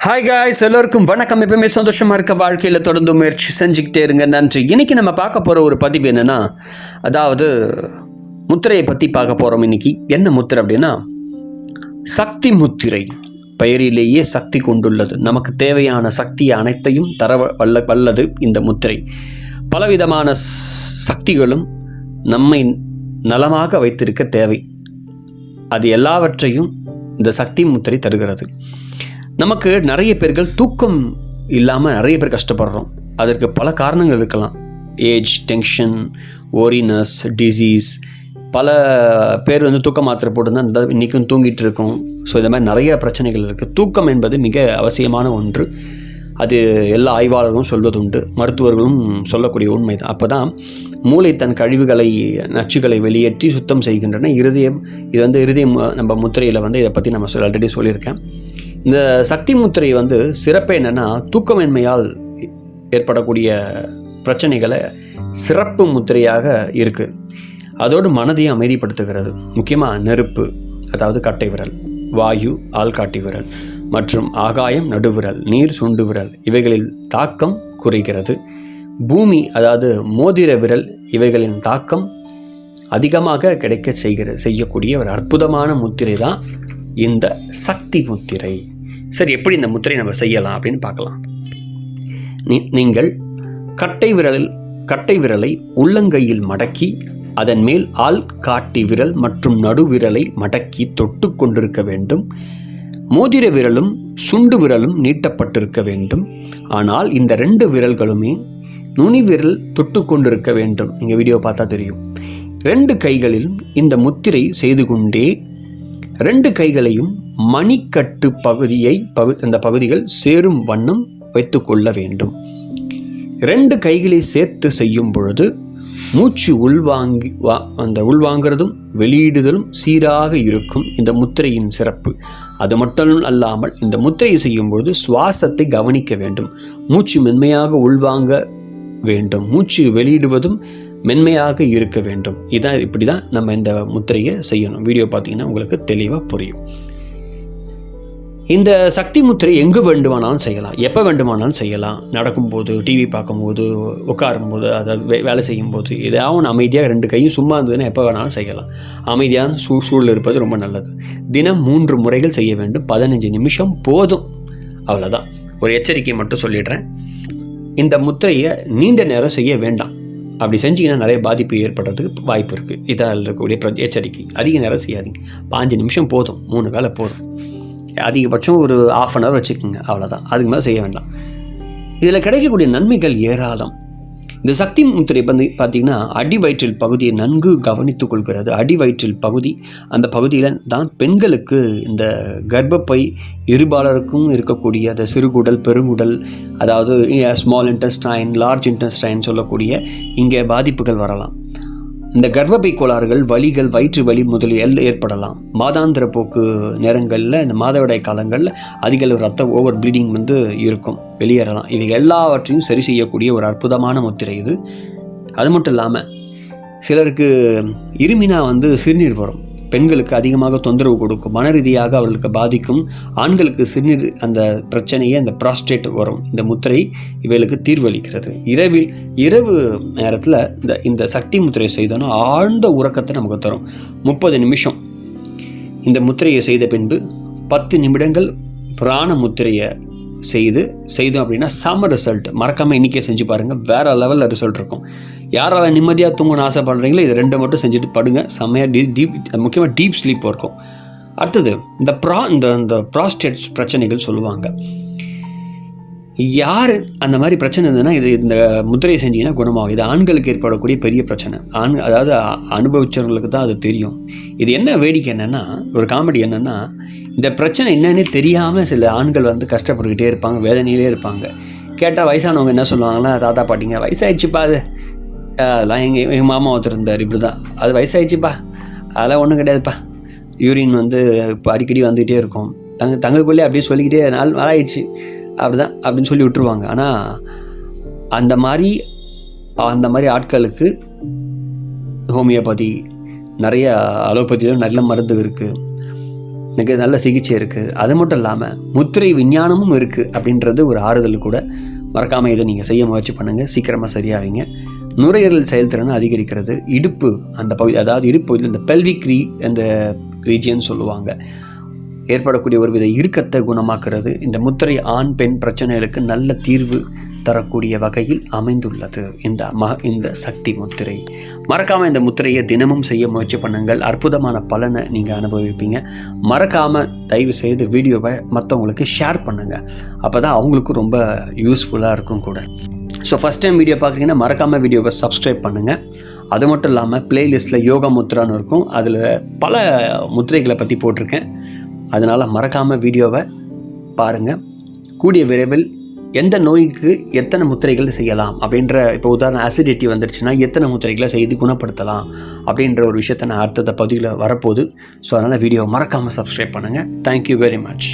Hi guys, எல்லோருக்கும் வணக்கம். எப்பவுமே சந்தோஷமாக இருக்க வாழ்க்கையில் தொடர்ந்து முயற்சி செஞ்சுக்கிட்டே இருங்க. நன்றி. இன்றைக்கி நம்ம பார்க்க போகிற ஒரு பதிவு என்னென்னா, அதாவது முத்திரையை பற்றி பார்க்க போகிறோம். இன்றைக்கி என்ன முத்திரை அப்படின்னா, சக்தி முத்திரை. பெயரிலேயே சக்தி கொண்டுள்ளது. நமக்கு தேவையான சக்தி அனைத்தையும் தர வல்லது இந்த முத்திரை. பலவிதமான சக்திகளும் நம்மை நலமாக வைத்திருக்க தேவை. அது எல்லாவற்றையும் இந்த சக்தி முத்திரை தருகிறது. நமக்கு நிறைய பேர்கள் தூக்கம் இல்லாமல் நிறைய பேர் கஷ்டப்படுறோம். அதற்கு பல காரணங்கள் இருக்கலாம். ஏஜ், டென்ஷன், ஓரினஸ், டிசீஸ். பல பேர் தூக்க மாத்திரை போட்டு தான் இன்றைக்கும் தூங்கிட்டு இருக்கோம். ஸோ இந்த மாதிரி நிறைய பிரச்சனைகள் இருக்குது. தூக்கம் என்பது மிக அவசியமான ஒன்று. அது எல்லா ஆய்வாளர்களும் சொல்வதுண்டு, மருத்துவர்களும் சொல்லக்கூடிய உண்மை தான். அப்போ தான் மூளை தன் கழிவுகளை, நச்சுகளை வெளியேற்றி சுத்தம் செய்கின்றன. இருதயம், இது இருதயம் நம்ம முத்திரையில் இதை பற்றி நம்ம ஆல்ரெடி சொல்லியிருக்கேன். இந்த சக்தி முத்திரை சிறப்பு என்னென்னா, தூக்கமின்மையால் ஏற்படக்கூடிய பிரச்சனைகளை சிறப்பு முத்திரையாக இருக்குது. அதோடு மனதையும் அமைதிப்படுத்துகிறது. முக்கியமாக நெருப்பு, அதாவது கட்டை விரல், வாயு ஆள்காட்டி விரல் மற்றும் ஆகாயம் நடுவிரல், நீர் சுண்டு விரல், இவைகளில் தாக்கம் குறைகிறது. பூமி, அதாவது மோதிர விரல், இவைகளின் தாக்கம் அதிகமாக கிடைக்க செய்யக்கூடிய ஒரு அற்புதமான முத்திரை தான் இந்த சக்தி முத்திரை. சரி, எப்படி இந்த முத்திரை நம்ம செய்யலாம் அப்படின்னு பார்க்கலாம். நீங்கள் கட்டை விரலை உள்ளங்கையில் மடக்கி அதன் மேல் ஆள் காட்டி விரல் மற்றும் நடுவிரலை மடக்கி தொட்டு கொண்டிருக்க வேண்டும். மோதிர விரலும் சுண்டு விரலும் நீட்டப்பட்டிருக்க வேண்டும். ஆனால் இந்த 2 விரல்களுமே நுனி விரல் தொட்டு கொண்டிருக்க வேண்டும். நீங்கள் வீடியோ பார்த்தா தெரியும். 2 கைகளிலும் இந்த முத்திரை செய்து கொண்டே 2 கைகளையும் மணிக்கட்டு அந்த பகுதிகள் சேரும் வண்ணம் வைத்து கொள்ள வேண்டும். 2 கைகளை சேர்த்து செய்யும் பொழுது மூச்சு உள்வாங்கிறதும் வெளியிடுதலும் சீராக இருக்கும். இந்த முத்திரையின் சிறப்பு அது மட்டும் அல்லாமல், இந்த முத்திரையை செய்யும் பொழுது சுவாசத்தை கவனிக்க வேண்டும். மூச்சு மென்மையாக உள்வாங்க வேண்டும், மூச்சு வெளியிடுவதும் மென்மையாக இருக்க வேண்டும். இப்படி தான் நம்ம இந்த முத்திரையை செய்யணும். வீடியோ பார்த்தீங்கன்னா உங்களுக்கு தெளிவாக புரியும். இந்த சக்தி முத்திரை எங்கு வேண்டுமானாலும் செய்யலாம், எப்போ வேண்டுமானாலும் செய்யலாம். நடக்கும்போது, டிவி பார்க்கும்போது, உட்காரும்போது, அதாவது வேலை செய்யும்போது, ஏதாவது அமைதியாக 2 கையும் சும்மா இருந்ததுன்னா எப்போ வேணாலும் செய்யலாம். அமைதியான சூழல் இருப்பது ரொம்ப நல்லது. தினம் 3 முறைகள் செய்ய வேண்டும். 15 நிமிஷம் போதும், அவ்வளோதான். ஒரு எச்சரிக்கை மட்டும் சொல்லிடுறேன். இந்த முத்திரையை நீண்ட நேரம் செய்ய வேண்டாம். அப்படி செஞ்சிங்கன்னா நிறைய பாதிப்பு ஏற்படுறதுக்கு வாய்ப்பு இருக்குது. இதில் இருக்கக்கூடிய எச்சரிக்கை. அதிக நேரம் செய்யாதீங்க. 5 நிமிஷம் போதும், 3 வேளை போதும். அதிகபட்சம் ஒரு 1/2 hour வச்சுக்கோங்க, அவ்வளோதான். அதுக்கு மேலே செய்ய வேண்டாம். இதில் கிடைக்கக்கூடிய நன்மைகள் ஏராளம். இந்த சக்தி முத்திரை பார்த்திங்கன்னா அடி வயிற்றில் பகுதியை நன்கு கவனித்து கொள்கிறது. அடி வயிற்றில் பகுதி, அந்த பகுதியில் தான் பெண்களுக்கு இந்த கர்ப்பப்பை இருபாலருக்கும் இருக்கக்கூடிய அந்த சிறுகுடல், பெருங்குடல், அதாவது ஸ்மால் இன்டெஸ்டைன், லார்ஜ் இன்டெஸ்டைன் சொல்லக்கூடிய இங்கே பாதிப்புகள் வரலாம். இந்த கர்ப்பப்பை கோளாறுகள், வலிகள், வயிற்று வலி முதலில் ஏற்படலாம். மாதாந்திர போக்கு நேரங்களில், இந்த மாதவிடாய் காலங்களில் அதிக ரத்த ஓவர் ப்ளீடிங் இருக்கும், வெளியேறலாம். இவை எல்லாவற்றையும் சரி செய்யக்கூடிய ஒரு அற்புதமான முத்திரை இது. அது மட்டும் இல்லாமல் சிலருக்கு இருமினா சிறுநீர் வரும். பெண்களுக்கு அதிகமாக தொந்தரவு கொடுக்கும், மன ரீதியாக அவர்களுக்கு பாதிக்கும். ஆண்களுக்கு சிறுநீர் அந்த பிரச்சனையே, அந்த ப்ராஸ்டேட் வரும். இந்த முத்திரை இவைகளுக்கு தீர்வளிக்கிறது. இரவு நேரத்தில் இந்த சக்தி முத்திரையை செய்தோன்னா ஆழ்ந்த உறக்கத்தை நமக்கு தரும். 30 நிமிஷம் இந்த முத்திரையை செய்த பின்பு 10 நிமிடங்கள் பிராண முத்திரையை செய்தோம் அப்படின்னா செம ரிசல்ட். மறக்காமல் இன்றைக்கே செஞ்சு பாருங்கள், வேறு லெவலில் ரிசல்ட் இருக்கும். யாரால் நிம்மதியாக தூங்கணும்னு ஆசைப்படுறீங்களோ இது 2 மட்டும் செஞ்சுட்டு படுங்க. செம்மையாக முக்கியமாக டீப் ஸ்லீப் இருக்கும். அடுத்தது இந்த ப்ராஸ்டேட் பிரச்சனைகள் சொல்லுவாங்க. யார் அந்த மாதிரி பிரச்சனை இருந்ததுன்னா இந்த முத்திரையை செஞ்சீங்கன்னா குணமாகும். இது ஆண்களுக்கு ஏற்படக்கூடிய பெரிய பிரச்சனை. அதாவது அனுபவிச்சவங்களுக்கு தான் அது தெரியும். இது என்ன வேடிக்கை என்னென்னா, ஒரு காமெடி என்னென்னா, இந்த பிரச்சனை என்னன்னே தெரியாமல் சில ஆண்கள் கஷ்டப்பட்டுக்கிட்டே இருப்பாங்க, வேதனையிலே இருப்பாங்க. கேட்டால் வயசானவங்க என்ன சொல்லுவாங்கன்னா, தாத்தா பாட்டிங்க, வயசாகிடுச்சுப்பா, அதெல்லாம் எங்கள் மாமா ஒருத்தர் இருந்தார், இப்படி தான், அது வயசாகிடுச்சுப்பா, அதெல்லாம் ஒன்றும் கிடையாதுப்பா, யூரின் இப்போ அடிக்கடி வந்துக்கிட்டே இருக்கும், தங்களுக்குள்ளே அப்படியே சொல்லிக்கிட்டே நாளாயிடுச்சு, அப்படிதான் அப்படின்னு சொல்லி விட்டுருவாங்க. ஆனால் அந்த மாதிரி ஆட்களுக்கு ஹோமியோபதி, நிறைய அலோபதியில் நல்ல மருந்து இருக்குது. எனக்கு நல்ல சிகிச்சை இருக்குது. அது மட்டும் இல்லாமல் முத்திரை விஞ்ஞானமும் இருக்குது அப்படின்றது ஒரு ஆறுதல் கூட. மறக்காமல் இதை நீங்கள் செய்ய முயற்சி பண்ணுங்கள், சீக்கிரமாக சரியாவீங்க. நுரையீரல் செயல்திறனை அதிகரிக்கிறது. இடுப்பு அந்த பகுதி, அதாவது இடுப்பு பகுதியில் இந்த பெல்விக் அந்த ரீஜியன் சொல்லுவாங்க, ஏற்படக்கூடிய ஒரு வித இறுக்கத்தை குணமாக்குறது. இந்த முத்திரை ஆண் பெண் பிரச்சனைகளுக்கு நல்ல தீர்வு தரக்கூடிய வகையில் அமைந்துள்ளது இந்த சக்தி முத்திரை. மறக்காமல் இந்த முத்திரையை தினமும் செய்ய முயற்சி பண்ணுங்கள். அற்புதமான பலனை நீங்கள் அனுபவிப்பீங்க. மறக்காமல் தயவு செய்து வீடியோவை மற்றவங்களுக்கு ஷேர் பண்ணுங்கள். அப்போ தான் அவங்களுக்கும் ரொம்ப யூஸ்ஃபுல்லாக இருக்கும் கூட. ஸோ ஃபஸ்ட் டைம் வீடியோ பார்க்குறீங்கன்னா மறக்காமல் வீடியோவை சப்ஸ்கிரைப் பண்ணுங்கள். அது மட்டும் இல்லாமல் பிளேலிஸ்ட்டில் யோகா முத்ரான்னு இருக்கும், அதில் பல முத்திரைகளை பற்றி போட்டிருக்கேன். அதனால் மறக்காமல் வீடியோவை பாருங்கள். கூடிய விரைவில் எந்த நோய்க்கு எத்தனை முத்திரைகள் செய்யலாம் அப்படின்ற, இப்போ உதாரணம் அசிடிட்டி வந்துருச்சுன்னா எத்தனை முத்திரைகளை செய்து குணப்படுத்தலாம் அப்படின்ற ஒரு விஷயத்தை நான் அடுத்த பதிவில் வரப்போகுது. ஸோ அதனால் வீடியோவை மறக்காமல் சப்ஸ்கிரைப் பண்ணுங்கள். Thank you very much.